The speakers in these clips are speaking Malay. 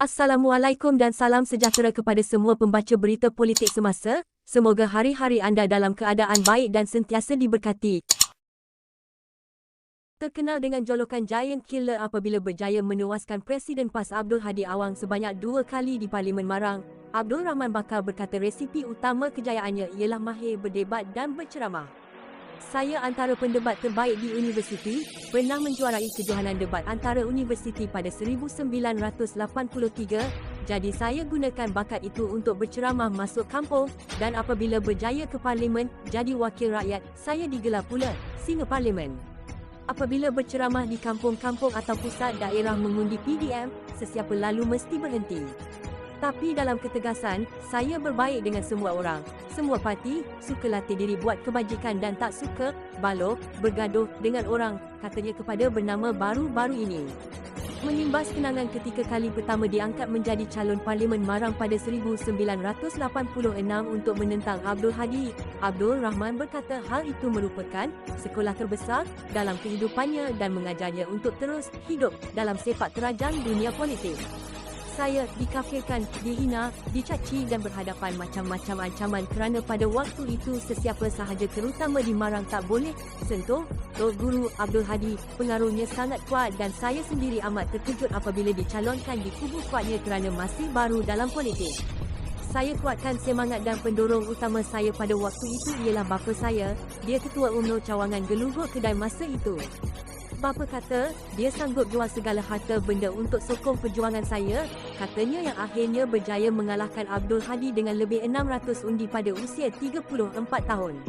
Assalamualaikum dan salam sejahtera kepada semua pembaca berita politik semasa. Semoga hari-hari anda dalam keadaan baik dan sentiasa diberkati. Terkenal dengan jolokan Giant Killer apabila berjaya menewaskan Presiden PAS Abdul Hadi Awang sebanyak 2 kali di Parlimen Marang, Abdul Rahman Bakar berkata resipi utama kejayaannya ialah mahir berdebat dan berceramah. Saya antara pendebat terbaik di universiti, pernah menjuarai kejohanan debat antara universiti pada 1983, jadi saya gunakan bakat itu untuk berceramah masuk kampung dan apabila berjaya ke parlimen, jadi wakil rakyat, saya digelar pula Singa Parlimen. Apabila berceramah di kampung-kampung atau pusat daerah mengundi PDM, sesiapa lalu mesti berhenti. Tapi dalam ketegasan, saya berbaik dengan semua orang, semua parti, suka latih diri buat kebajikan dan tak suka, balok, bergaduh dengan orang, katanya kepada bernama baru-baru ini. Menimbas kenangan ketika kali pertama diangkat menjadi calon Parlimen Marang pada 1986 untuk menentang Abdul Hadi, Abdul Rahman berkata hal itu merupakan sekolah terbesar dalam kehidupannya dan mengajarnya untuk terus hidup dalam sepak terjang dunia politik. Saya dikafirkan, dihina, dicaci dan berhadapan macam-macam ancaman kerana pada waktu itu sesiapa sahaja terutama di Marang tak boleh sentuh Tok Guru Abdul Hadi. Pengaruhnya sangat kuat dan saya sendiri amat terkejut apabila dicalonkan di kubu kuatnya kerana masih baru dalam politik. Saya kuatkan semangat dan pendorong utama saya pada waktu itu ialah bapa saya, dia Ketua UMNO cawangan Gelugur Kedai masa itu. Bapa kata, dia sanggup jual segala harta benda untuk sokong perjuangan saya, katanya yang akhirnya berjaya mengalahkan Abdul Hadi dengan lebih 600 undi pada usia 34 tahun.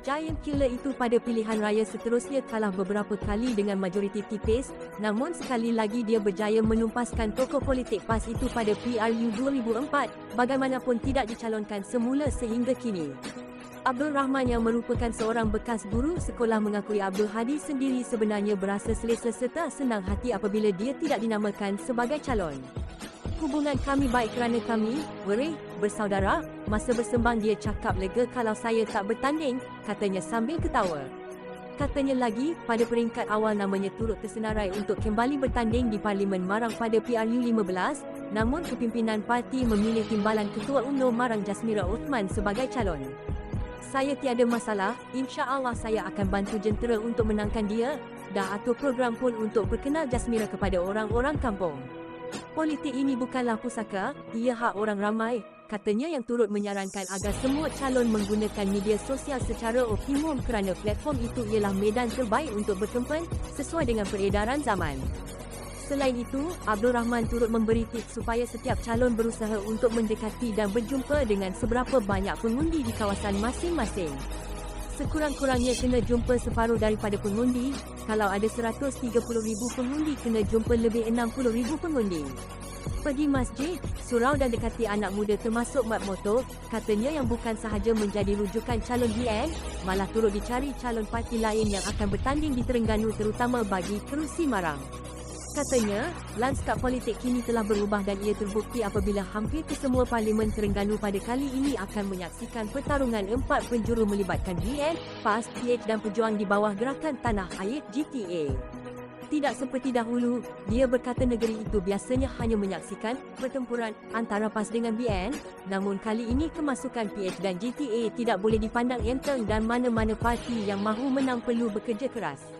Giant Killer itu pada pilihan raya seterusnya kalah beberapa kali dengan majoriti tipis, namun sekali lagi dia berjaya menumpaskan tokoh politik PAS itu pada PRU 2004, bagaimanapun tidak dicalonkan semula sehingga kini. Abdul Rahman yang merupakan seorang bekas guru sekolah mengakui Abdul Hadi sendiri sebenarnya berasa selesa serta senang hati apabila dia tidak dinamakan sebagai calon. Hubungan kami baik kerana kami, bersaudara, masa bersembang dia cakap lega kalau saya tak bertanding, katanya sambil ketawa. Katanya lagi, pada peringkat awal namanya turut tersenarai untuk kembali bertanding di Parlimen Marang pada PRU 15, namun kepimpinan parti memilih timbalan Ketua UMNO Marang Jasmira Othman sebagai calon. Saya tiada masalah, insya-Allah saya akan bantu jentera untuk menangkan dia, dah atur program pun untuk berkenal Jasmira kepada orang-orang kampung. Politik ini bukanlah pusaka, ia hak orang ramai, katanya yang turut menyarankan agar semua calon menggunakan media sosial secara optimum kerana platform itu ialah medan terbaik untuk berkempen sesuai dengan peredaran zaman. Selain itu, Abdul Rahman turut memberi tips supaya setiap calon berusaha untuk mendekati dan berjumpa dengan seberapa banyak pengundi di kawasan masing-masing. Sekurang-kurangnya kena jumpa separuh daripada pengundi, kalau ada 130,000 pengundi kena jumpa lebih 60,000 pengundi. Pergi masjid, surau dan dekati anak muda termasuk mat motor, katanya yang bukan sahaja menjadi rujukan calon BN, malah turut dicari calon parti lain yang akan bertanding di Terengganu terutama bagi kerusi Marang. Katanya, lanskap politik kini telah berubah dan ia terbukti apabila hampir kesemua Parlimen Terengganu pada kali ini akan menyaksikan pertarungan 4 penjuru melibatkan BN, PAS, PH dan pejuang di bawah Gerakan Tanah Air GTA. Tidak seperti dahulu, dia berkata negeri itu biasanya hanya menyaksikan pertempuran antara PAS dengan BN, namun kali ini kemasukan PH dan GTA tidak boleh dipandang enteng dan mana-mana parti yang mahu menang perlu bekerja keras.